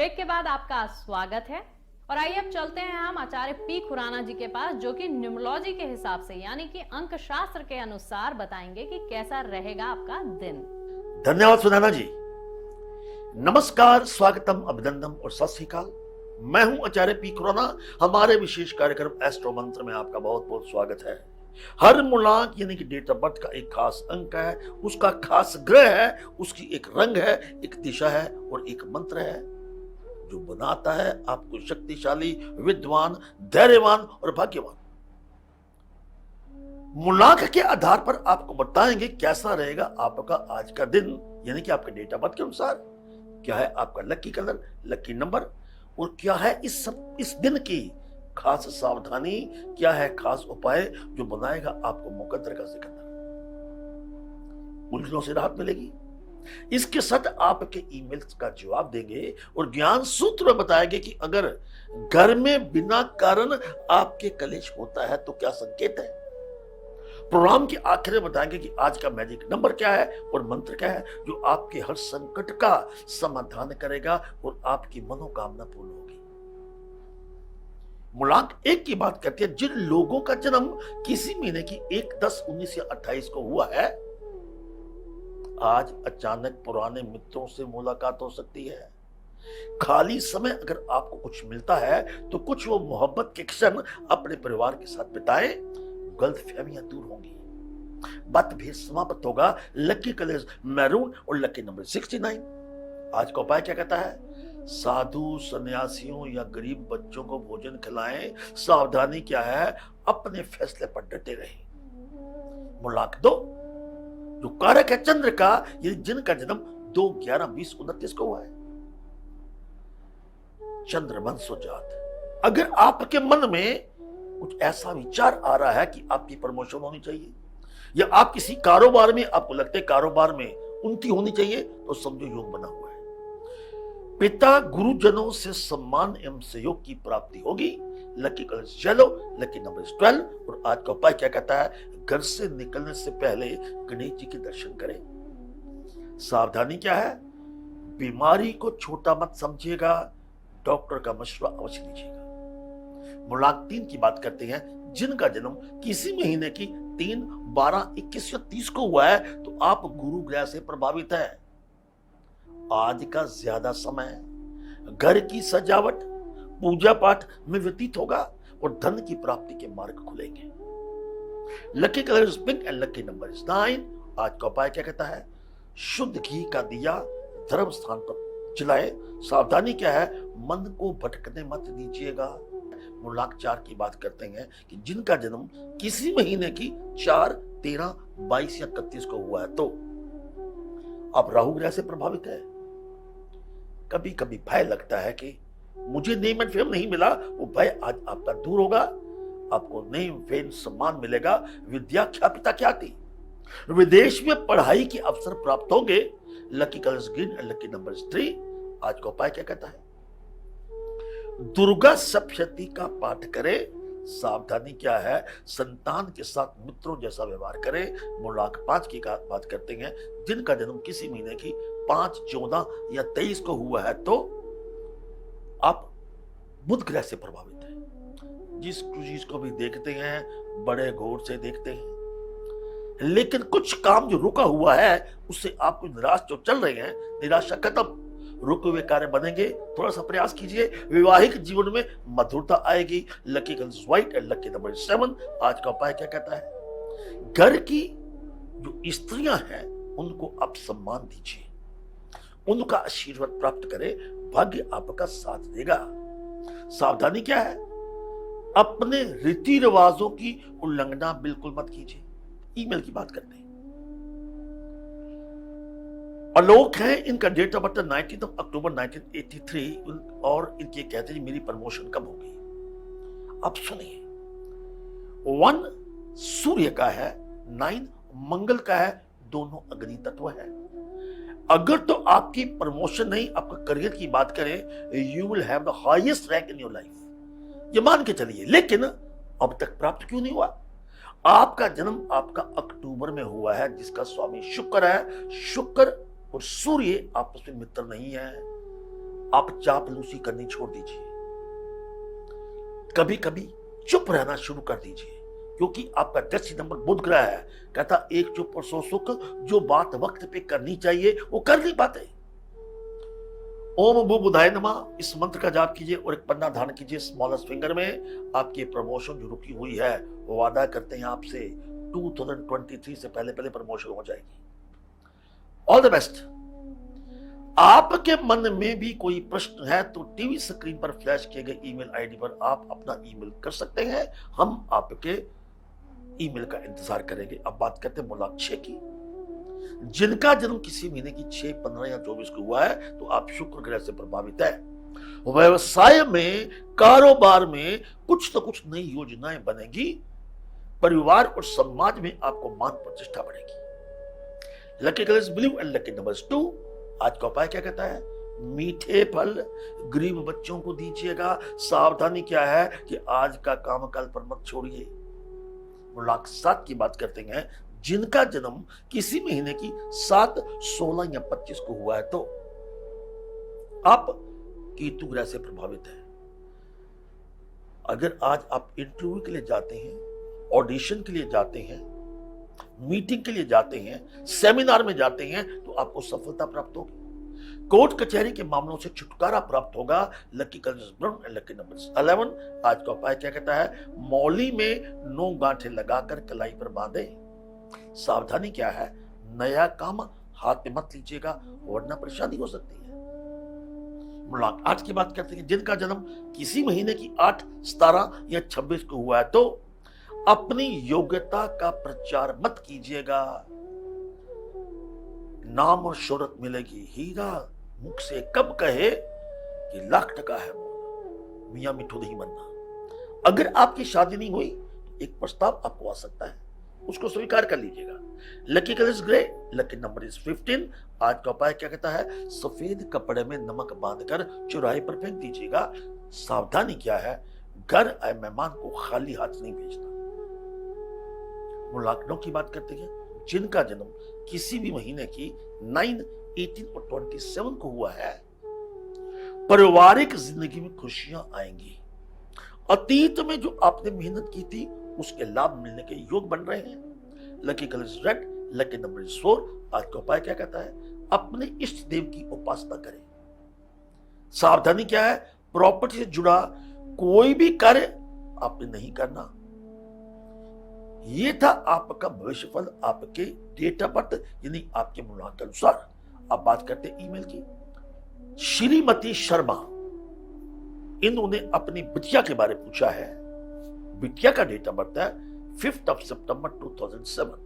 Break के बाद आपका स्वागत है और आइए अब चलते हैं हम आचार्य पी खुराना जी के पास, जो कि न्यूमरोलॉजी के हिसाब से यानी कि अंक शास्त्र के अनुसार बताएंगे कि कैसा रहेगा आपका दिन। धन्यवाद सुनैना जी। नमस्कार, स्वागतम, अभिनंदन और सत श्री अकाल। मैं हूं आचार्य पी खुराना। हमारे विशेष कार्यक्रम एस्ट्रो मंत्र में आपका बहुत बहुत स्वागत है। हर मूलांक यानी कि डेट ऑफ बर्थ का एक खास अंक है, उसका खास ग्रह है, उसकी एक रंग है, एक दिशा है और एक मंत्र है जो बनाता है आपको शक्तिशाली, विद्वान, धैर्यवान और भाग्यवान। मूलांक के आधार पर आपको बताएंगे कैसा रहेगा आपका आज का दिन, यानी कि आपके डेट ऑफ बर्थ के अनुसार क्या है आपका लकी कलर, लकी नंबर और क्या है इस दिन की खास सावधानी, क्या है खास उपाय जो बनाएगा आपको मुकद्दर का सिकंदर, उलझनों से राहत मिलेगी। इसके साथ आपके ईमेल्स का जवाब देंगे और ज्ञान सूत्र में बताएंगे कि अगर घर में बिना कारण आपके कलेश होता है तो क्या संकेत है। प्रोग्राम के आखिर में बताएंगे कि आज का मैजिक नंबर क्या है और मंत्र क्या है जो आपके हर संकट का समाधान करेगा और आपकी मनोकामना पूर्ण होगी। मूलांक 1 की बात करती है जिन लोगों का जन्म किसी महीने की 1, 10, 19 या 28 को हुआ है, आज अचानक पुराने मित्रों से मुलाकात हो सकती है। खाली समय अगर आपको कुछ मिलता है तो कुछ वो मोहब्बत के क्षण अपने परिवार के साथ बिताएं, गलतफहमियां दूर होंगी, मतभेद समाप्त होगा। लकी कलर मैरून और लकी नंबर 69। आज का उपाय क्या कहता है? साधु सन्यासियों या गरीब बच्चों को भोजन खिलाएं। सावधानी क्या है? अपने फैसले पर डटे रहें। मूलांक 2 जो कारक है चंद्र का, ये जिनका जन्म 2, 11, 20, 29 को हुआ है, चंद्र वंशो जात। अगर आपके मन में कुछ ऐसा विचार आ रहा है कि आपकी प्रमोशन होनी चाहिए या आप किसी कारोबार में आपको लगता है कारोबार में उन्नति होनी चाहिए, तो समझो योग बना हुआ है। पिता गुरुजनों से सम्मान एवं सहयोग की प्राप्ति होगी। Lucky colour yellow, lucky number 12 और आज का उपाय क्या कहता है? घर से निकलने से पहले गणेश जी के दर्शन करें। सावधानी क्या है? बीमारी को छोटा मत समझिएगा, डॉक्टर का मशवरा अवश्य लीजिएगा। मूलांक 3 की बात करते हैं जिनका जन्म किसी महीने की 3, 12, 21 या 30 को हुआ है, तो आप गुरु ग्रह से प्रभावित है। आज का ज्यादा समय घर की सजावट, पूजा पाठ में व्यतीत होगा और धन की प्राप्ति के मार्ग खुलेंगे। Lucky colour is pink and lucky number is 9। आज का उपाय क्या कहता है? शुद्ध घी का दिया धर्म स्थान पर जलाए। सावधानी क्या है? मन को भटकने मत दीजिएगा। मूलांक 4 की बात करते हैं कि जिनका जन्म किसी महीने की 4, 13, 22 या 31 को हुआ है, तो आप राहु ग्रह से प्रभावित है। कभी कभी भय लगता है कि मुझे नेम एंड फेम नहीं मिला, वो भय आज आपका दूर होगा। आपको नेम फेम सम्मान मिलेगा, विद्या ख्यापिता ख्याति, विदेश में पढ़ाई के अवसर प्राप्त होंगे। Lucky colours green and lucky number 3। आज का उपाय क्या कहता है? दुर्गा सप्तशती का पाठ करें। सावधानी क्या है? संतान के साथ मित्रों जैसा व्यवहार करें। मूलांक 5 की बात करते हैं जिनका जन्म किसी महीने की 5, 14 या 23 को हुआ है, तो आप बुध ग्रह से प्रभावित हैं। जिस चीज को भी देखते हैं बड़े गौर से देखते हैं, लेकिन कुछ काम जो रुका हुआ है उससे आप निराश जो चल रहे हैं, निराशा खत्म, रुके हुए कार्य बनेंगे। थोड़ा सा प्रयास कीजिए, वैवाहिक जीवन में मधुरता आएगी। Lucky colour white and lucky number 7। आज का उपाय क्या कहता है? घर की जो स्त्रियां हैं उनको आप सम्मान दीजिए, उनका आशीर्वाद प्राप्त करें, भाग्य आपका साथ देगा। सावधानी क्या है? अपने रीति रिवाजों की उल्लंघना बिल्कुल मत कीजिए। ईमेल की बात करते हैं, आलोक है, इनका डेट ऑफ बर्थ 19 अक्टूबर 1983 और इनके कहते हैं मेरी प्रमोशन कब होगी। अब सुनिए, 1 सूर्य का है, 9 मंगल का है, दोनों अग्नि तत्व है। अगर तो आपकी प्रमोशन नहीं, आपका करियर की बात करें, you will have the highest rank in your life, ये मान के चलिए। लेकिन अब तक प्राप्त क्यों नहीं हुआ? आपका जन्म आपका अक्टूबर में हुआ है, जिसका स्वामी शुक्र है। शुक्र और सूर्य आपस में मित्र नहीं है। आप चापलूसी करनी छोड़ दीजिए। कभी कभी चुप रहना शुरू कर दीजिए, क्योंकि आपका दृष्टि नंबर बुध ग्रह है। कहता एक चुप और 100 सुख, जो बात वक्त पे करनी चाहिए वो कर नहीं पाते। ओम भू बुधाय नमः इस मंत्र का जाप कीजिए और एक पन्ना धारण कीजिए स्मॉलेस्ट फिंगर में। आपकी प्रमोशन जो रुकी हुई है वो वादा करते हैं आपसे 2023 से पहले पहले प्रमोशन हो जाएगी। All the best. आपके मन में भी कोई प्रश्न है तो टीवी स्क्रीन पर फ्लैश किए गए ईमेल आईडी पर आप अपना ईमेल कर सकते हैं। हम आपके ईमेल का इंतजार करेंगे। अब बात करते हैं मूलांक 6 की। जिनका जन्म किसी महीने की 6, 15 या 24 को हुआ है तो आप शुक्र ग्रह से प्रभावित है। व्यवसाय में, कारोबार में कुछ तो कुछ नई योजनाएं बनेगी। परिवार और समाज में आपको मान प्रतिष्ठा बढ़ेगी। Lucky colours blue and lucky numbers 2। आज का उपाय क्या कहता है? मीठे फल गरीब बच्चों को दीजिएगा। सावधानी क्या है कि आज का काम कल पर मत छोड़िए। मूलांक 7 की बात करते हैं। जिनका जन्म किसी महीने की 7, 16 या 25 को हुआ है तो आप केतु ग्रह से प्रभावित है। अगर आज आप इंटरव्यू के लिए जाते हैं, ऑडिशन के लिए जाते हैं, मीटिंग के लिए जाते हैं, सेमिनार में जाते हैं तो आपको सफलता प्राप्त होगी। कोर्ट कचहरी के मामलों से छुटकारा प्राप्त होगा। Lucky colours brown and lucky numbers 11। आज का उपाय क्या कहता है? मौली में 9 गांठें लगाकर कलाई पर बांधे। सावधानी क्या है? नया काम हाथ में मत लीजिएगा वरना परेशानी हो सकती है। मूलांक 8 की बात करते हैं। जिनका जन्म किसी महीने की 8, 17 या 26 को हुआ है तो अपनी योग्यता का प्रचार मत कीजिएगा। नाम और शोहरत मिलेगी। हीरा मुख से कब कहे कि लाख टका है वो, मियां मिठू नहीं बनना। अगर आपकी शादी नहीं हुई तो एक प्रस्ताव आपको आ सकता है, उसको स्वीकार कर लीजिएगा। Lucky colours grey, lucky number is 15। आज का उपाय क्या कहता है? सफेद कपड़े में नमक बांधकर चौराहे पर फेंक दीजिएगा। सावधानी क्या है? घर आए मेहमान को खाली हाथ नहीं भेजना। मूलांक 9 की बात करते हैं। जिनका जन्म किसी भी महीने की 9, 18 और 27 को हुआ है, पारिवारिक जिंदगी में खुशियां आएंगी। अतीत में जो आपने मेहनत की थी उसके लाभ मिलने के योग बन रहे हैं। Lucky colours red, lucky number is 4। आज का उपाय क्या कहता है? अपने इष्ट देव की उपासना करें। सावधानी क्या है? प्रॉपर्टी से जुड़ा कोई भी कार्य आपने नहीं करना। यह था आपका भविष्य फल आपके डेट ऑफ बर्थ यानी आपके मूलांक के अनुसार। अब बात करते हैं ईमेल की। श्रीमती शर्मा, इन्होंने अपनी बिटिया के बारे में पूछा है। बिटिया का डेट ऑफ बर्थ है 5 सितंबर 2007।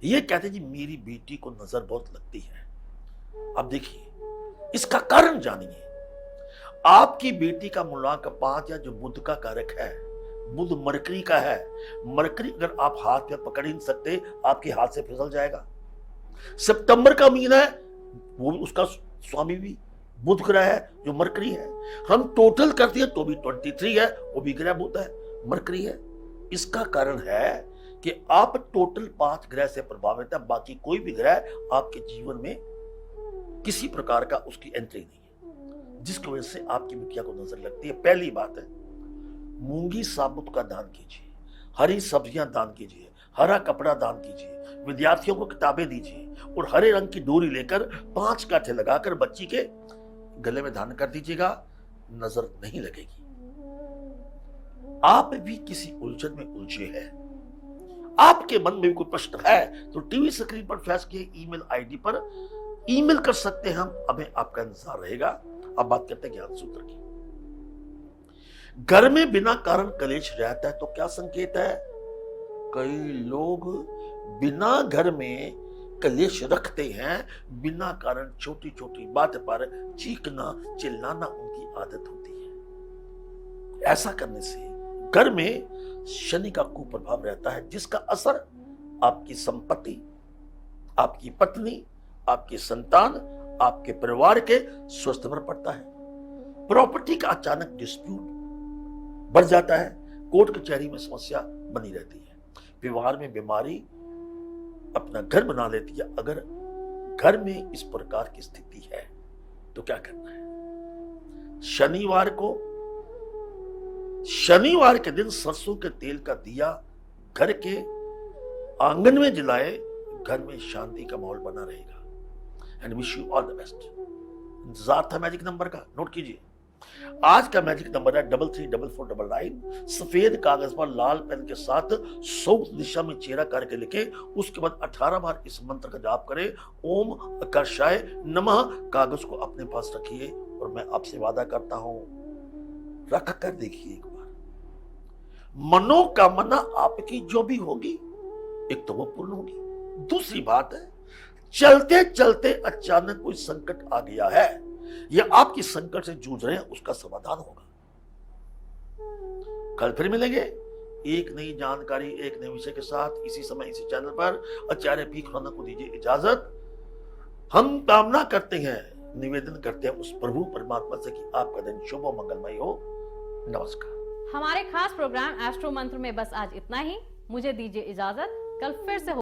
ये कहते हैं जी मेरी बेटी को नजर बहुत लगती है। अब देखिए इसका कारण जानिए। आपकी बेटी का मूलांक 5 या जो बुध का कारक है, बुध मरकरी का है। मरकरी अगर आप हाथ में पकड़ ही नहीं सकते, आपके हाथ से फिसल जाएगा। सितंबर का महीना है, वो भी उसका स्वामी भी बुध ग्रह है जो मरकरी है। हम टोटल करते हैं तो भी 23 है, वो भी ग्रह बुध है, मरकरी है। इसका कारण है कि आप टोटल 5 ग्रह से प्रभावित है, बाकी कोई भी ग्रह आपके जीवन में किसी प्रकार का उसकी एंट्री नहीं है, जिसकी वजह से आपकी बिटिया को नजर लगती है। पहली बात है, मूंगी साबुत का दान कीजिए, हरी सब्जियां दान कीजिए, हरा कपड़ा दान कीजिए, विद्यार्थियों को किताबें दीजिए और हरे रंग की डोरी लेकर 5 कांटे लगाकर बच्ची के गले में धारण कर दीजिएगा, नजर नहीं लगेगी। आप भी किसी उलझन में उलझे हैं, आपके मन में भी कोई प्रश्न है तो टीवी स्क्रीन पर फ्लैश किए ईमेल आईडी पर ईमेल कर सकते हैं हम, हमें आपका इंतजार रहेगा। अब बात करते हैं ज्ञान सूत्र की। घर में बिना कारण कलेश रहता है तो क्या संकेत है? कई लोग बिना घर में कलेश रखते हैं, बिना कारण छोटी छोटी बात पर चीखना चिल्लाना उनकी आदत होती है। ऐसा करने से घर में शनि का कुप्रभाव रहता है, जिसका असर आपकी संपत्ति, आपकी पत्नी, आपकी संतान, आपके परिवार के स्वास्थ्य पर पड़ता है। प्रॉपर्टी का अचानक डिस्प्यूट बढ़ जाता है, कोर्ट कचहरी में समस्या बनी रहती है, व्यवहार में बीमारी अपना घर बना लेती है। अगर घर में इस प्रकार की स्थिति है तो क्या करना है? शनिवार के दिन सरसों के तेल का दिया घर के आंगन में जलाए, घर में शांति का माहौल बना रहेगा। And wish you all the best. इंतजार था मैजिक नंबर का, नोट कीजिए। आज का मैजिक नंबर है 334499। सफेद कागज पर लाल पेन के साथ साउथ दिशा में चेहरा करके लिखे, उसके बाद 18 बार इस मंत्र का जाप करें, ओम आकर्षाय नमः। कागज को अपने पास रखिए और मैं आपसे वादा करता हूं, रख कर देखिए एक बार, मनोकामना आपकी जो भी होगी, एक तो वो पूर्ण होगी। दूसरी बात है, चलते चलते अचानक कोई संकट आ गया है या आपकी संकट से जूझ रहे हैं, उसका समाधान होगा। कल फिर मिलेंगे एक नई जानकारी, एक नए विषय के साथ, इसी समय इसी चैनल पर। आचार्य पी खुराना को दीजिए इजाजत। हम कामना करते हैं, निवेदन करते हैं उस प्रभु परमात्मा से कि आपका दिन शुभ और मंगलमय हो। नमस्कार। हमारे खास प्रोग्राम एस्ट्रो मंत्र में बस आज इतना ही। मुझे दीजिए इजाजत। कल फिर से